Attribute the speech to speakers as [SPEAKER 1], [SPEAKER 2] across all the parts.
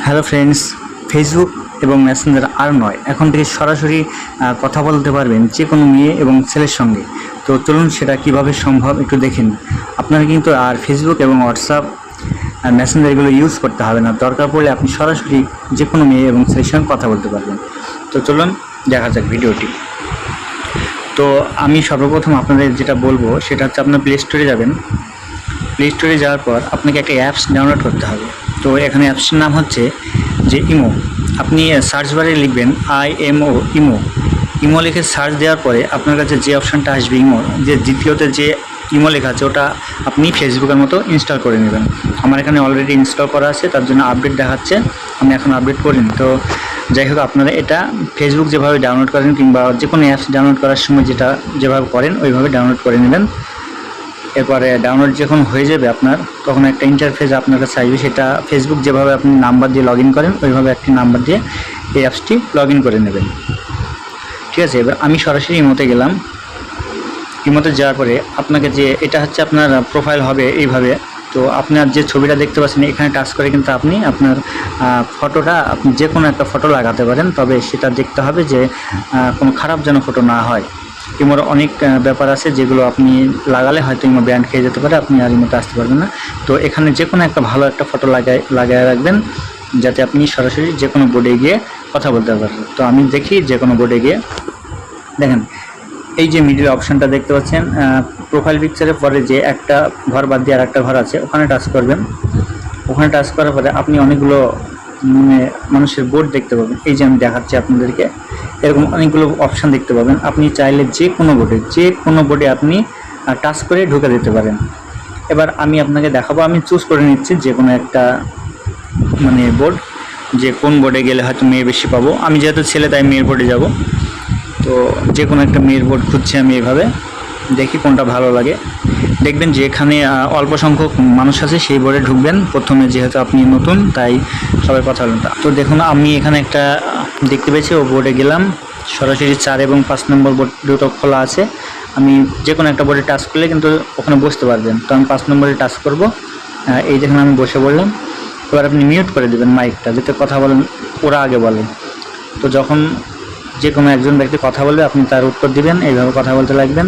[SPEAKER 1] Hello friends, Facebook এবং Messenger আর নয়, এখন থেকে সরাসরি কথা বলতে পারবেন যে কোনো মেয়ে এবং ছেলের সঙ্গে। তো চলুন সেটা কিভাবে সম্ভব একটু দেখেন। আপনারা কিন্তু আর ফেসবুক এবং হোয়াটসঅ্যাপ আর মেসেঞ্জার এগুলো ইউজ করতে হবে না। দরকার পড়লে আপনি সরাসরি যে কোনো মেয়ে এবং ছেলের সঙ্গে কথা বলতে পারবেন। তো চলুন দেখা যাক ভিডিওটি। তো আমি সর্বপ্রথম আপনাদের যেটা বলবো সেটা হচ্ছে আপনার প্লে স্টোরে যাবেন। প্লে স্টোরে যাওয়ার পর আপনাকে একটা অ্যাপস ডাউনলোড করতে হবে। তো এখানে অ্যাপসটির নাম হচ্ছে যে ইমো। আপনি সার্চ বারে লিখবেন IMO ইমো। ইমো লিখে সার্চ দেওয়ার পরে আপনার কাছে যে অপশানটা আসবে ইমো, যে দ্বিতীয়তে যে ইমো লেখা আছে ওটা আপনি ফেসবুকের মতো ইনস্টল করে নেবেন। আমার এখানে অলরেডি ইনস্টল করা আছে, তার জন্য আপডেট দেখাচ্ছে, আমি এখন আপডেট করিনি। তো যাই হোক, আপনারা এটা ফেসবুক যেভাবে ডাউনলোড করেন কিংবা যে কোনো অ্যাপস ডাউনলোড করার সময় যেভাবে করেন ওইভাবে ডাউনলোড করে নেবেন। এরপরে ডাউনলোড যখন হয়ে যাবে আপনার, তখন একটা ইন্টারফেস আপনার কাছে আসবে। সেটা ফেসবুক যেভাবে আপনি নাম্বার দিয়ে লগ ইন করেন ওইভাবে একটি নাম্বার দিয়ে এই অ্যাপসটি লগ ইন করে নেবেন। ঠিক আছে, এবার আমি সরাসরি ইমোতে গেলাম। ইমোতে যাওয়ার পরে আপনাকে যে এটা হচ্ছে আপনার প্রোফাইল হবে এইভাবে। তো আপনার যে ছবিটা দেখতে পাচ্ছেন এখানে টাচ করে কিন্তু আপনি আপনার ফটোটা, আপনি যে কোনো একটা ফটো লাগাতে পারেন, তবে সেটা দেখতে হবে যে কোনো খারাপ যেন ফটো না হয়। ইমোর অনেক ব্যাপার আছে যেগুলো আপনি লাগালে হয়তো ইমো ব্যান্ড খেয়ে যেতে পারে, আপনি আর ইমোতে আসতে পারবেন না। তো এখানে যে কোনো একটা ভালো একটা ফটো লাগায় রাখবেন, যাতে আপনি সরাসরি যে কোনো বোর্ডে গিয়ে কথা বলতে পারেন। তো আমি দেখি যে কোনো বোর্ডে গিয়ে দেখেন, এই যে মিডিল অপশানটা দেখতে পাচ্ছেন, প্রোফাইল পিকচারের পরে যে একটা ঘর বাদ দিয়ে আর একটা ঘর আছে, ওখানে টাচ করবেন। ওখানে টাচ করার পরে আপনি অনেকগুলো মানুষের বোর্ড দেখতে পাবেন। এই যে আমি দেখাচ্ছি আপনাদেরকে, এরকম অনেকগুলো অপশান দেখতে পাবেন। আপনি চাইলে যে কোনো বোর্ডে আপনি টাচ করে ঢুকে দিতে পারেন। এবার আমি আপনাকে দেখাবো, আমি চুজ করে নিচ্ছি যে কোনো একটা বোর্ড, যে কোন বোর্ডে গেলে হয়তো মেয়ে বেশি পাবো। আমি যেহেতু ছেলে তাই মেয়ের বোর্ডে যাব। তো যে কোনো একটা মেয়ের বোর্ড খুঁজছি আমি এভাবে, দেখি কোনটা ভালো লাগে। দেখবেন যে এখানে অল্প সংখ্যক মানুষ আছে সেই বোর্ডে ঢুকবেন প্রথমে, যেহেতু আপনি নতুন তাই সবাই কথা বলেন। তো দেখুন আমি এখানে একটা দেখতে পেয়েছি, ও বোর্ডে গেলাম। সরাসরি 4 এবং 5 নম্বর বোর্ড দুটো খোলা আছে। আমি যে কোনো একটা বোর্ডে টাচ করলে কিন্তু ওখানে বসতে পারবেন। তো আমি 5 নম্বরে টাচ করব। এই দেখুন আমি বসে বললাম। এবার আপনি মিউট করে দেবেন মাইকটা, যাতে কথা বলেন ওরা আগে বলেন। তো যখন যে কোনো একজন ব্যক্তি কথা বলবে আপনি তার উত্তর দিবেন, এইভাবে কথা বলতে লাগবেন।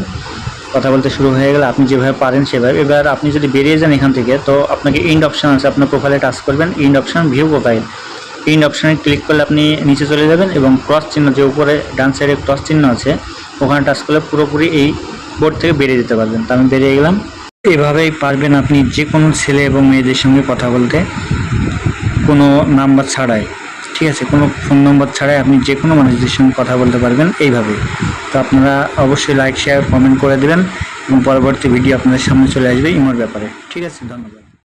[SPEAKER 1] কথা বলতে শুরু হয়ে গেলে আপনি যেভাবে পারেন সেভাবে। এবার আপনি যদি বেরিয়ে যান এখান থেকে, তো আপনাকে এন্ড অপশান আছে, আপনার প্রোফাইলে টাচ করবেন, and option, view profile. And অপশানে ক্লিক করলে আপনি নিচে চলে যাবেন এবং ক্রস চিহ্ন, যে উপরে ডান সাইডে ক্রস চিহ্ন আছে ওখানে টাচ করলে পুরোপুরি এই বোর্ড থেকে বেরিয়ে যেতে পারবেন। তো আমি বেরিয়ে গেলাম। এভাবেই পারবেন আপনি যে কোনো ছেলে এবং মেয়েদের সঙ্গে কথা বলতে, কোনো নাম্বার ছাড়াই। ঠিক আছে, কোনো ফোন নম্বর ছাড়াই আপনি যে কোনো মানুষদের সঙ্গে কথা বলতে পারবেন এইভাবে। তো আপনারা অবশ্যই লাইক, শেয়ার, কমেন্ট করে দেবেন এবং পরবর্তী ভিডিও আপনাদের সামনে চলে আসবে ইমোর ব্যাপারে। ঠিক আছে, ধন্যবাদ।